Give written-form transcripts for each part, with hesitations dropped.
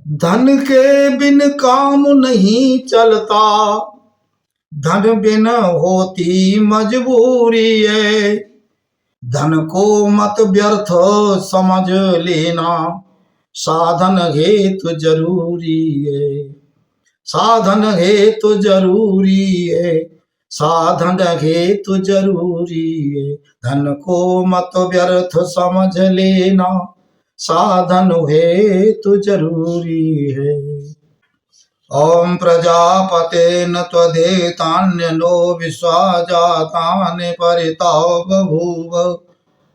धन के बिन काम नहीं चलता, धन बिन होती मजबूरी है। धन को मत व्यर्थ समझ लेना, साधन हेतु जरूरी है। साधन हेतु जरूरी है, साधन हेतु जरूरी है। धन को मत व्यर्थ समझ लेना, साधन हेतु जरूरी है। ओम प्रजापते न त्वदेतान्यनो विश्वा जातानि परिताव बभूव।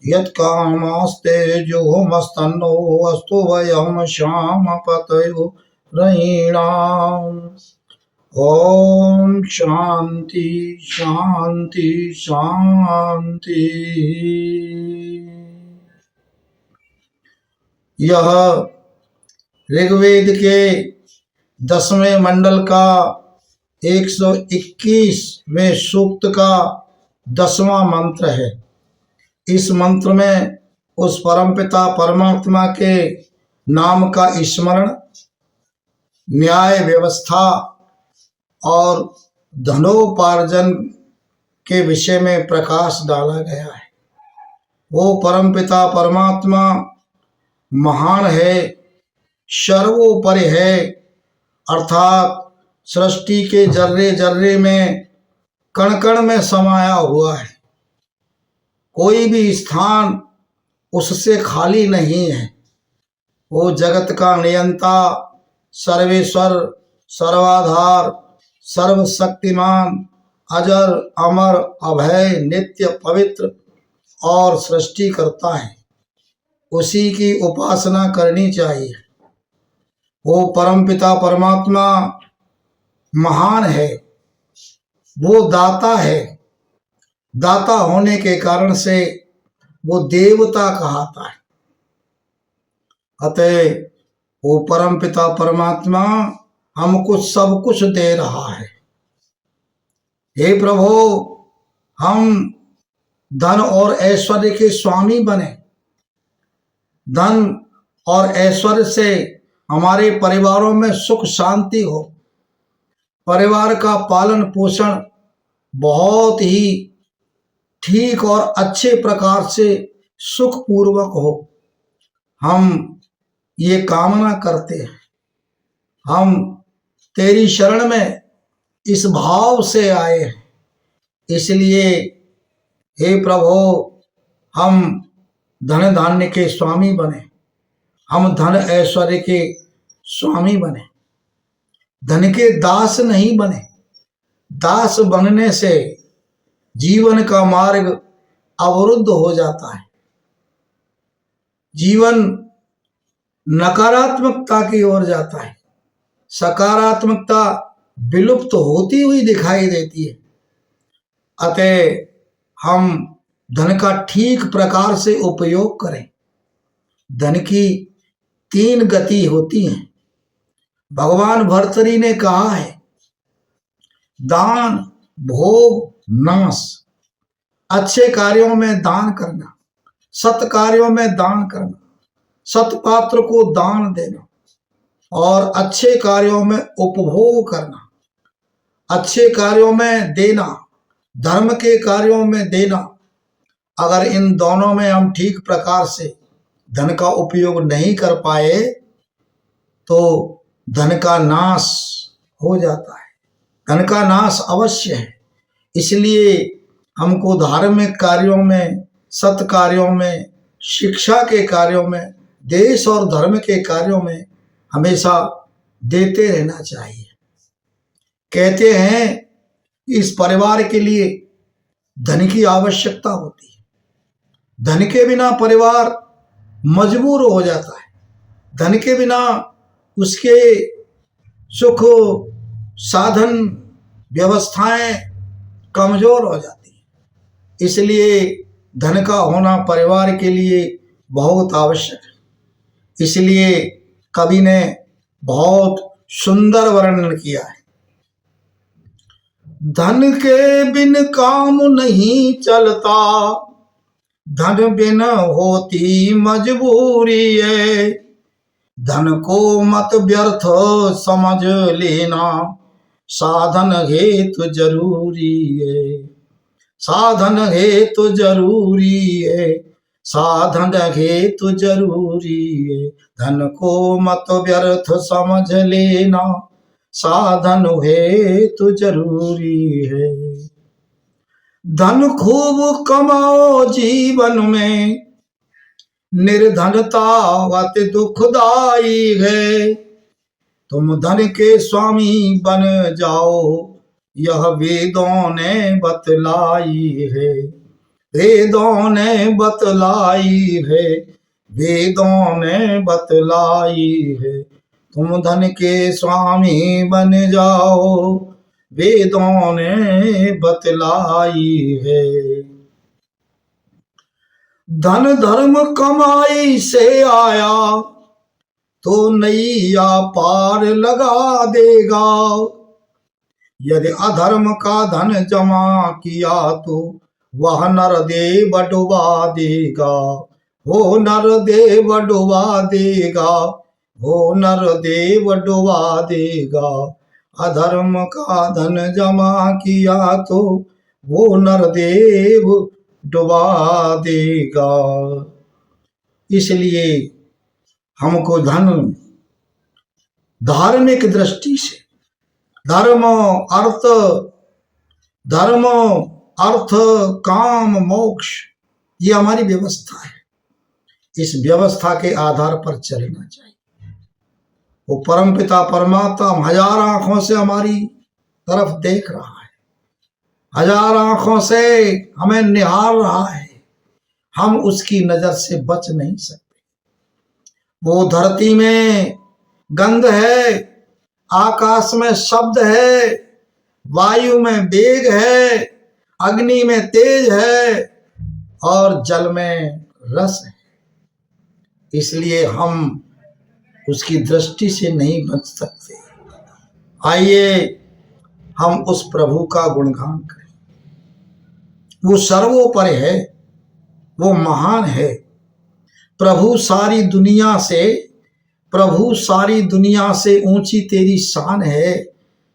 यत्कामास्ते जुहुमस्तन्नो अस्तु वयं श्यामपतयो रयीणाम्। ओम शांति शांति शांति। यह ऋग्वेद के 10वें मंडल का 121वें सूक्त का 10वां मंत्र है। इस मंत्र में उस परमपिता परमात्मा के नाम का स्मरण, न्याय व्यवस्था और धनोपार्जन के विषय में प्रकाश डाला गया है। वो परमपिता परमात्मा महान है, सर्वोपरि है, अर्थात सृष्टि के जर्रे जर्रे में, कण कण में समाया हुआ है। कोई भी स्थान उससे खाली नहीं है। वो जगत का नियंता, सर्वेश्वर, सर्वाधार, सर्वशक्तिमान, अजर, अमर, अभय, नित्य, पवित्र और सृष्टि करता है। उसी की उपासना करनी चाहिए। वो परमपिता परमात्मा महान है, वो दाता है। दाता होने के कारण से वो देवता कहाता है। अतः वो परमपिता परमात्मा हमको सब कुछ दे रहा है। हे प्रभु, हम धन और ऐश्वर्य के स्वामी बने। धन और ऐश्वर्य से हमारे परिवारों में सुख शांति हो, परिवार का पालन पोषण बहुत ही ठीक और अच्छे प्रकार से सुखपूर्वक हो, हम ये कामना करते हैं। हम तेरी शरण में इस भाव से आए हैं। इसलिए हे प्रभु, हम धन धान्य के स्वामी बने, हम धन ऐश्वर्य के स्वामी बने, धन के दास नहीं बने। दास बनने से जीवन का मार्ग अवरुद्ध हो जाता है। जीवन नकारात्मकता की ओर जाता है, सकारात्मकता विलुप्त होती हुई दिखाई देती है। अतः हम धन का ठीक प्रकार से उपयोग करें। धन की 3 गति होती हैं। भगवान भर्तृहरि ने कहा है, दान, भोग, नाश। अच्छे कार्यों में दान करना, सत कार्यों में दान करना, सतपात्र को दान देना और अच्छे कार्यों में उपभोग करना, अच्छे कार्यों में देना, धर्म के कार्यों में देना। अगर इन दोनों में हम ठीक प्रकार से धन का उपयोग नहीं कर पाए तो धन का नाश हो जाता है। धन का नाश अवश्य है। इसलिए हमको धार्मिक कार्यों में, सत कार्यों में, शिक्षा के कार्यों में, देश और धर्म के कार्यों में हमेशा देते रहना चाहिए। कहते हैं इस परिवार के लिए धन की आवश्यकता होती है। धन के बिना परिवार मजबूर हो जाता है। धन के बिना उसके सुख साधन व्यवस्थाएं कमजोर हो जाती हैं। इसलिए धन का होना परिवार के लिए बहुत आवश्यक है। इसलिए कवि ने बहुत सुंदर वर्णन किया है। धन के बिन काम नहीं चलता, धन बिन होती मजबूरी है। धन को मत व्यर्थ समझ लेना, साधन हेतु जरूरी है, साधन हेतु जरूरी है, साधन हेतु जरूरी है। धन को मत व्यर्थ समझ लेना, साधन हेतु जरूरी है। धन खूब कमाओ जीवन में, निर्धनता अति दुखदाई है। तुम धन के स्वामी बन जाओ, यह वेदों ने बतलाई है, वेदों ने बतलाई है, वेदों ने बतलाई है। तुम धन के स्वामी बन जाओ, वेदों ने बतलाई है। धन धर्म कमाई से आया, तो नैया पार लगा देगा। यदि अधर्म का धन जमा किया, तो वह नरदेव डुबा देगा, वो नरदेव डुबा देगा, वो नरदेव डुबा देगा। अधर्म का धन जमा किया, तो वो नरदेव डुबा देगा। इसलिए हमको धन धार्मिक दृष्टि से धर्म अर्थ काम मोक्ष, ये हमारी व्यवस्था है। इस व्यवस्था के आधार पर चलना चाहिए। वो परमपिता परमात्मा हजार आंखों से हमारी तरफ देख रहा है, हजार आंखों से हमें निहार रहा है। हम उसकी नजर से बच नहीं सकते। वो धरती में गंध है, आकाश में शब्द है, वायु में वेग है, अग्नि में तेज है और जल में रस है। इसलिए हम उसकी दृष्टि से नहीं बच सकते। आइए हम उस प्रभु का गुणगान करें। वो सर्वोपरि है, वो महान है। प्रभु सारी दुनिया से ऊंची तेरी शान है।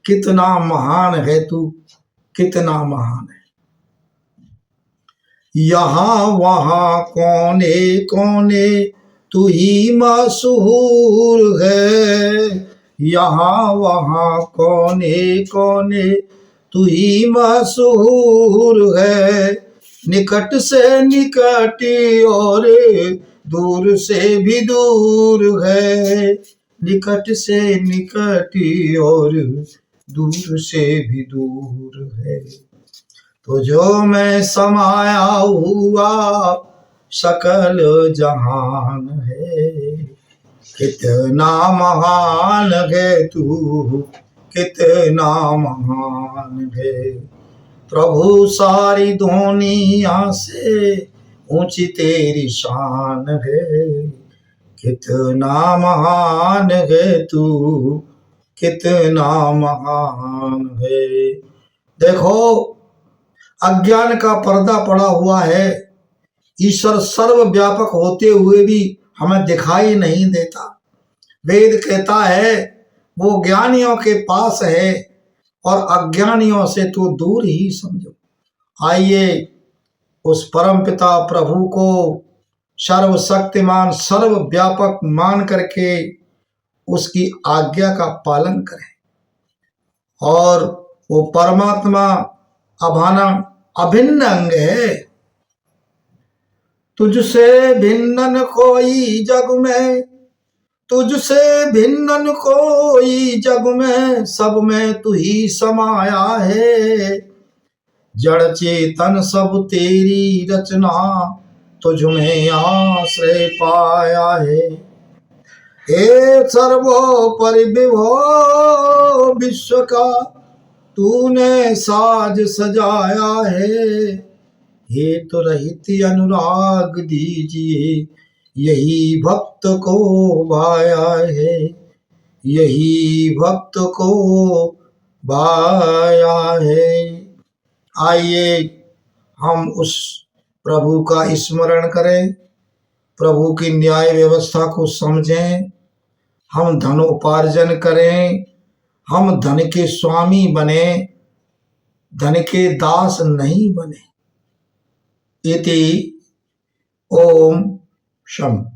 कितना महान है तू, कितना महान है। यहाँ वहाँ कोने कोने तू ही मशहूर है। यहाँ वहाँ कोने कोने तू ही मशहूर है। निकट से निकट और दूर से भी दूर है। निकट से निकट और दूर से भी दूर है। तो जो मैं समाया हुआ सकल जहान है। कितना महान है तू, कितना महान है। प्रभु सारी दुनिया से ऊंची तेरी शान है। कितना महान है तू, कितना महान है। देखो, अज्ञान का पर्दा पड़ा हुआ है। ईश्वर सर्वव्यापक होते हुए भी हमें दिखाई नहीं देता। वेद कहता है वो ज्ञानियों के पास है और अज्ञानियों से तो दूर ही समझो। आइए उस परमपिता प्रभु को सर्वशक्तिमान सर्वव्यापक मान करके उसकी आज्ञा का पालन करें। और वो परमात्मा अभिन्न अंग है। तुझसे भिन्न कोई जग में, तुझसे भिन्न कोई जग में, सब में तू ही समाया है। जड़ चेतन सब तेरी रचना, तुझ में आश्रय पाया है। हे सर्वोपरि विभो विश्व का तूने साज सजाया है। हे तो रहित अनुराग दीजिए, यही भक्त को भाया है। यही भक्त को भाया है। आइए हम उस प्रभु का स्मरण करें, प्रभु की न्याय व्यवस्था को समझें हम धन उपार्जन करें, हम धन के स्वामी बने, धन के दास नहीं बने। इति ओम शम।